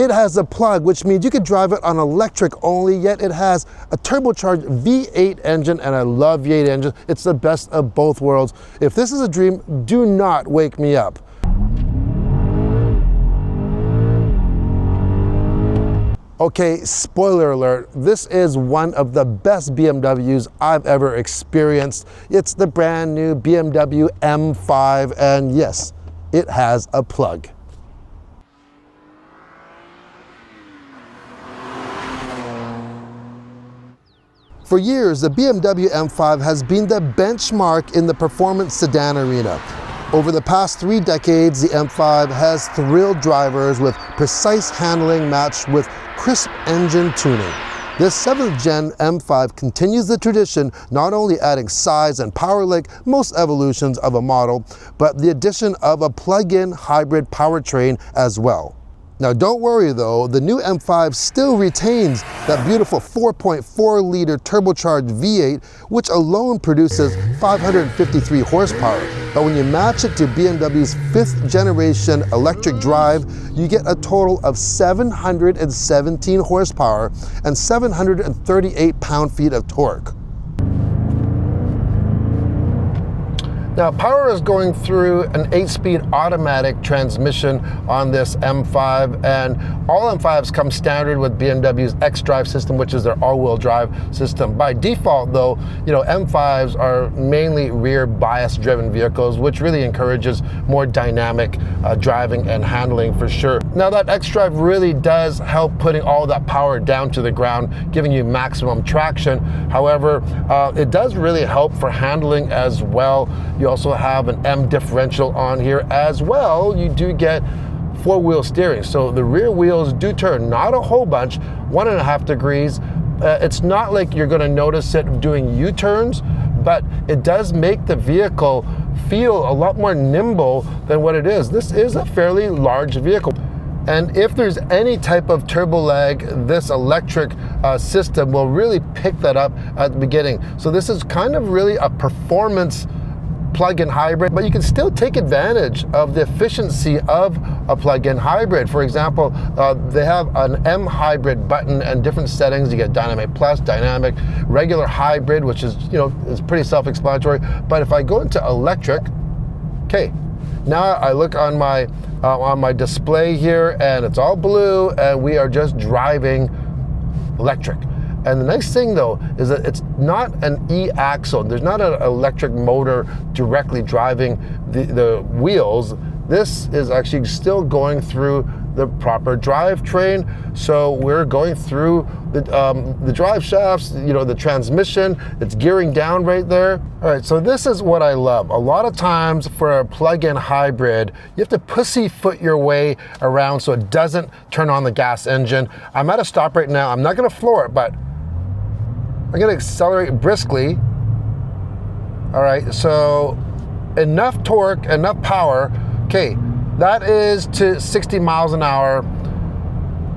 it has a plug, which means you could drive it on electric only, yet it has a turbocharged V8 engine, and I love V8 engines. It's the best of both worlds. If this is a dream, do not wake me up. Okay, spoiler alert, this is one of the best BMWs I've ever experienced. It's the brand new BMW M5, and yes, it has a plug. For years, the BMW M5 has been the benchmark in the performance sedan arena. Over the past 3 decades, the M5 has thrilled drivers with precise handling matched with crisp engine tuning. This 7th gen M5 continues the tradition, not only adding size and power like most evolutions of a model, but the addition of a plug-in hybrid powertrain as well. Now don't worry though, the new M5 still retains that beautiful 4.4-liter turbocharged V8, which alone produces 553 horsepower. But when you match it to BMW's 5th generation electric drive, you get a total of 717 horsepower and 738 pound-feet of torque. Now, power is going through an 8-speed automatic transmission on this M5, and all M5s come standard with BMW's eDrive system, which is their all-wheel drive system. By default, though, M5s are mainly rear bias-driven vehicles, which really encourages more dynamic driving and handling for sure. Now, that eDrive really does help putting all that power down to the ground, giving you maximum traction. However, it does really help for handling as well. You also have an M differential on here as well. You do get 4-wheel steering, so the rear wheels do turn, not a whole bunch, 1.5 degrees. It's not like you're going to notice it doing U-turns, but it does make the vehicle feel a lot more nimble than what it is. This is a fairly large vehicle. And if there's any type of turbo lag, this electric system will really pick that up at the beginning. So this is kind of really a performance plug-in hybrid, but you can still take advantage of the efficiency of a plug-in hybrid. For example, they have an M hybrid button and different settings. You get Dynamic Plus, Dynamic, regular hybrid, which is, is pretty self-explanatory. But if I go into electric, okay, now I look on my display here and it's all blue and we are just driving electric. And the nice thing though is that it's not an e-axle. There's not an electric motor directly driving the wheels. This is actually still going through the proper drivetrain. So we're going through the drive shafts, the transmission, it's gearing down right there. All right, so this is what I love. A lot of times for a plug-in hybrid, you have to pussyfoot your way around so it doesn't turn on the gas engine. I'm at a stop right now. I'm not gonna floor it, but I'm gonna accelerate briskly. All right, so enough torque, enough power. Okay, that is to 60 miles an hour,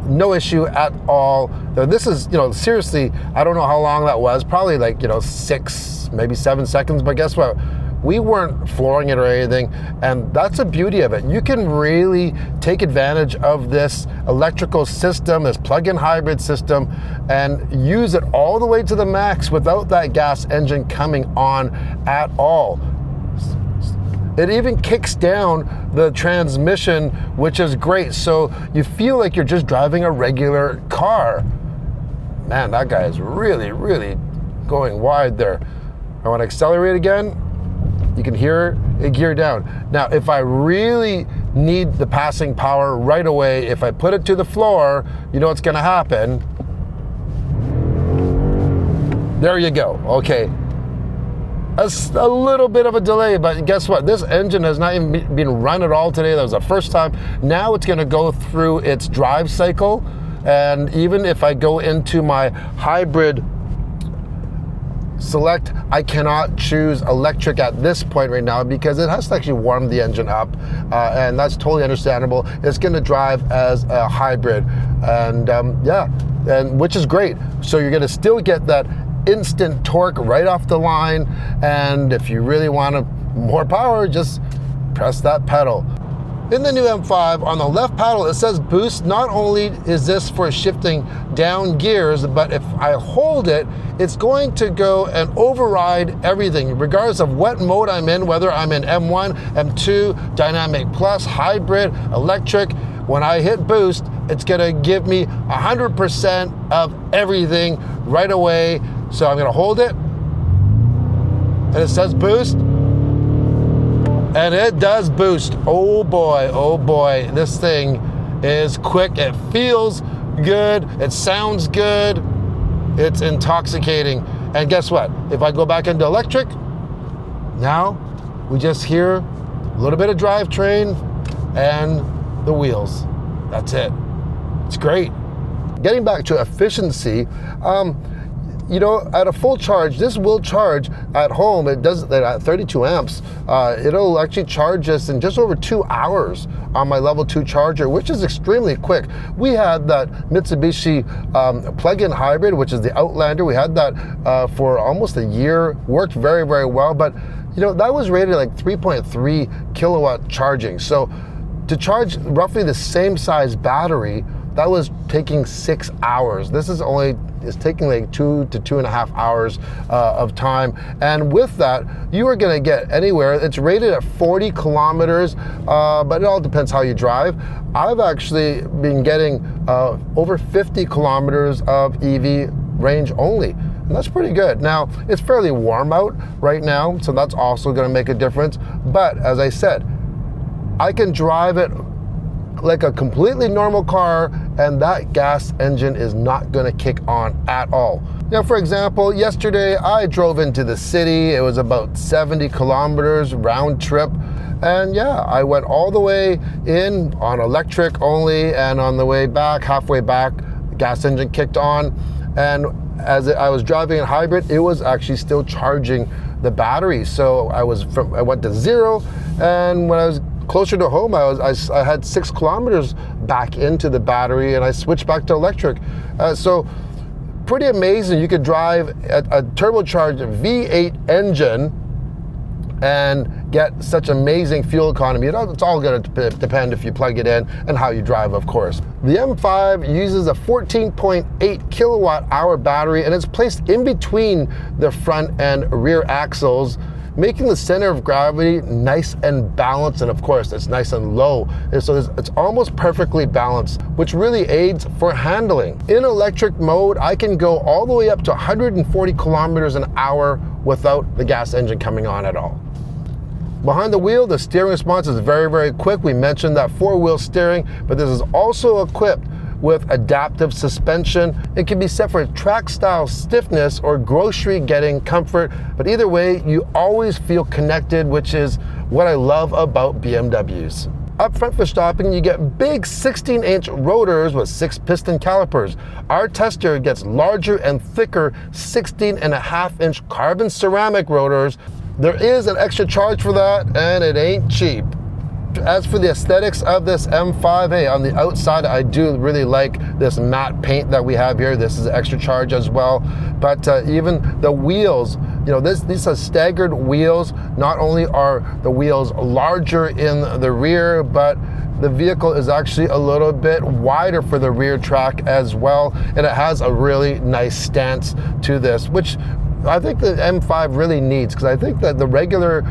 no issue at all. Now this is, seriously, I don't know how long that was, probably like, 6, maybe 7 seconds, but guess what? We weren't flooring it or anything, and that's the beauty of it. You can really take advantage of this electrical system, this plug-in hybrid system, and use it all the way to the max without that gas engine coming on at all. It even kicks down the transmission, which is great. So you feel like you're just driving a regular car. Man, that guy is really, really going wide there. I want to accelerate again. You can hear it gear down. Now, if I really need the passing power right away, if I put it to the floor, you know what's gonna happen. There you go, okay. That's a little bit of a delay, but guess what? This engine has not even been run at all today. That was the first time. Now it's gonna go through its drive cycle, and even if I go into my hybrid select, I cannot choose electric at this point right now because it has to actually warm the engine up, and that's totally understandable. It's going to drive as a hybrid, and which is great. So you're going to still get that instant torque right off the line, and if you really want more power, just press that pedal. In the new M5, on the left paddle, it says boost. Not only is this for shifting down gears, but if I hold it, it's going to go and override everything, regardless of what mode I'm in, whether I'm in M1, M2, Dynamic Plus, Hybrid, Electric. When I hit boost, it's gonna give me 100% of everything right away. So I'm gonna hold it, and it says boost. And it does boost. Oh boy, this thing is quick. It feels good, it sounds good, it's intoxicating. And guess what? If I go back into electric, now we just hear a little bit of drivetrain and the wheels. That's it. It's great. Getting back to efficiency, you know, at a full charge, this will charge at home. It does that at 32 amps. It'll actually charge us in just over 2 hours on my level 2 charger, which is extremely quick. We had that Mitsubishi plug-in hybrid, which is the Outlander. We had that for almost a year. Worked very, very well, but you know, that was rated like 3.3 kilowatt charging. So to charge roughly the same size battery, that was taking 6 hours. This is only, it's taking like 2 to 2.5 hours of time. And with that, you are gonna get anywhere. It's rated at 40 kilometers, but it all depends how you drive. I've actually been getting over 50 kilometers of EV range only. And that's pretty good. Now, it's fairly warm out right now, so that's also gonna make a difference. But as I said, I can drive it like a completely normal car, and that gas engine is not gonna kick on at all. Now, for example, yesterday I drove into the city. It was about 70 kilometers round trip. And yeah, I went all the way in on electric only, and on the way back, halfway back, the gas engine kicked on. And as I was driving in hybrid, it was actually still charging the battery. So I went to 0, and when I was closer to home, I had 6 kilometers back into the battery, and I switched back to electric. So pretty amazing. You could drive a turbocharged V8 engine and get such amazing fuel economy. It's all going to depend if you plug it in and how you drive, of course. The M5 uses a 14.8 kilowatt hour battery, and it's placed in between the front and rear axles, making the center of gravity nice and balanced, and of course it's nice and low, and so it's almost perfectly balanced, which really aids for handling. In electric mode, I can go all the way up to 140 kilometers an hour without the gas engine coming on at all. Behind the wheel, the steering response is very, very quick. We mentioned that 4-wheel steering, but this is also equipped with adaptive suspension. It can be set for track style stiffness or grocery getting comfort, but either way, you always feel connected, which is what I love about BMWs. Up front for stopping, you get big 16-inch rotors with 6-piston calipers. Our tester gets larger and thicker 16.5-inch carbon ceramic rotors. There is an extra charge for that, and it ain't cheap. As for the aesthetics of this M5, hey, on the outside, I do really like this matte paint that we have here. This is an extra charge as well. But even the wheels, you know, these are staggered wheels. Not only are the wheels larger in the rear, but the vehicle is actually a little bit wider for the rear track as well. And it has a really nice stance to this, which I think the M5 really needs, because I think that the regular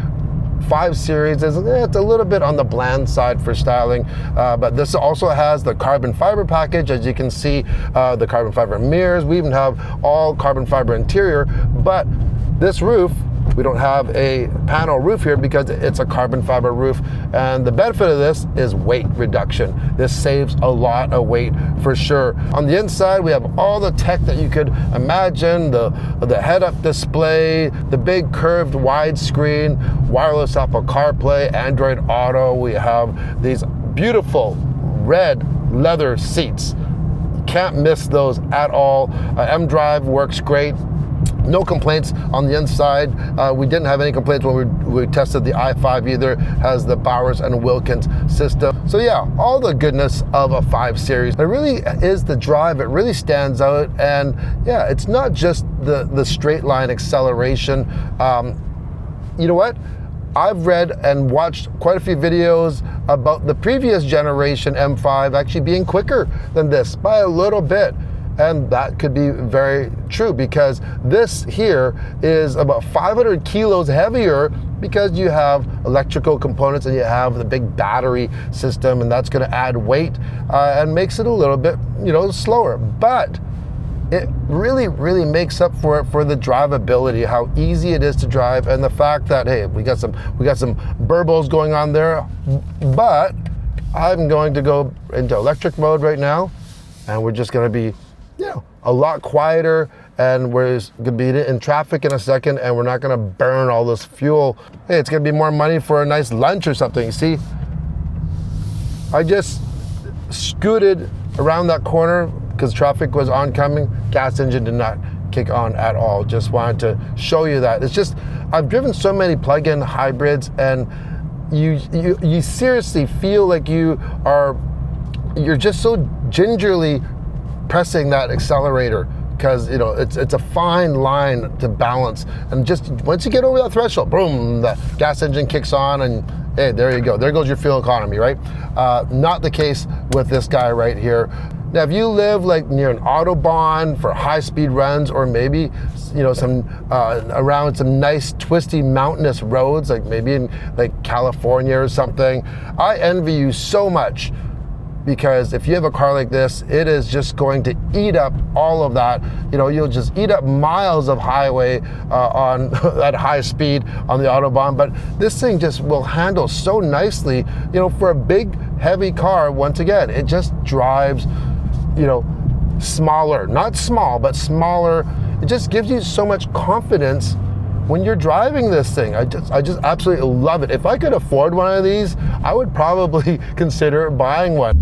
5 Series is it's a little bit on the bland side for styling, but this also has the carbon fiber package. As you can see, the carbon fiber mirrors. We even have all carbon fiber interior, but this roof, we don't have a panel roof here because it's a carbon fiber roof, and the benefit of this is weight reduction. This saves a lot of weight for sure. On the inside, we have all the tech that you could imagine, the head-up display, the big curved widescreen, wireless Apple CarPlay, Android Auto. We have these beautiful red leather seats. Can't miss those at all. eDrive works great. No complaints on the inside. We didn't have any complaints when we tested the i5 either. Has the Bowers and Wilkins system. So yeah, all the goodness of a 5 Series. It really is the drive. It really stands out. And yeah, it's not just the straight line acceleration. You know what? I've read and watched quite a few videos about the previous generation M5 actually being quicker than this by a little bit. And that could be very true, because this here is about 500 kilos heavier, because you have electrical components and you have the big battery system, and that's going to add weight and makes it a little bit, slower. But it really makes up for it for the drivability, how easy it is to drive, and the fact that, hey, we got some burbles going on there. But I'm going to go into electric mode right now, and we're just going to be a lot quieter, and we're going to be in traffic in a second, and we're not going to burn all this fuel. Hey, it's going to be more money for a nice lunch or something. You see, I just scooted around that corner because traffic was oncoming. Gas engine did not kick on at all. Just wanted to show you that. It's just, I've driven so many plug-in hybrids, and you seriously feel like you're just so gingerly pressing that accelerator, because it's a fine line to balance, and just once you get over that threshold, boom, the gas engine kicks on, and hey, there you go, there goes your fuel economy, right? Not the case with this guy right here. Now, if you live like near an autobahn for high-speed runs, or maybe some around some nice twisty mountainous roads, like maybe in like California or something, I envy you so much. Because if you have a car like this, it is just going to eat up all of that. You'll just eat up miles of highway on at high speed on the Autobahn. But this thing just will handle so nicely, for a big, heavy car. Once again, it just drives, smaller, not small, but smaller. It just gives you so much confidence when you're driving this thing. I just absolutely love it. If I could afford one of these, I would probably consider buying one.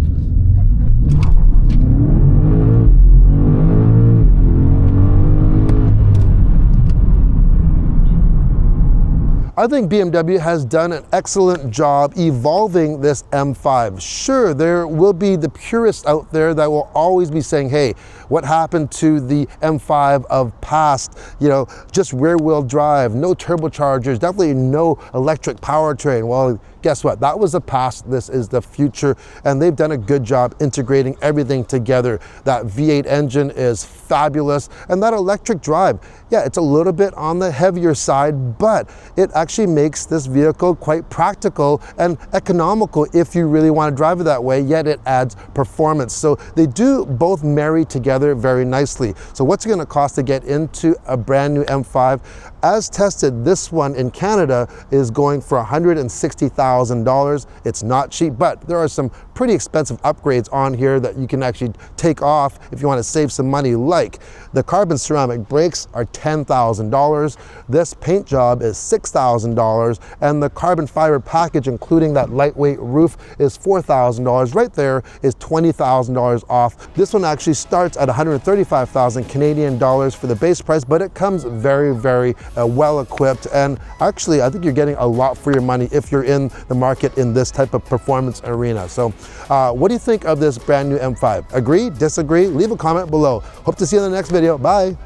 I think BMW has done an excellent job evolving this M5. Sure, there will be the purists out there that will always be saying, hey, what happened to the M5 of past, just rear-wheel drive, no turbochargers, definitely no electric powertrain. Well, guess what? That was the past, this is the future, and they've done a good job integrating everything together. That V8 engine is fabulous, and that electric drive, yeah, it's a little bit on the heavier side, but it actually makes this vehicle quite practical and economical if you really want to drive it that way, yet it adds performance. So they do both marry together very nicely. So what's it going to cost to get into a brand new M5? As tested, this one in Canada is going for $160,000. It's not cheap, but there are some pretty expensive upgrades on here that you can actually take off if you want to save some money, like the carbon ceramic brakes are $10,000. This paint job is $6,000, and the carbon fiber package, including that lightweight roof, is $4,000. Right there is $20,000 off. This one actually starts at 135,000 Canadian dollars for the base price, but it comes very, very well equipped, and actually I think you're getting a lot for your money if you're in the market in this type of performance arena. So what do you think of this brand new M5? Agree? Disagree? Leave a comment below. Hope to see you in the next video. Bye.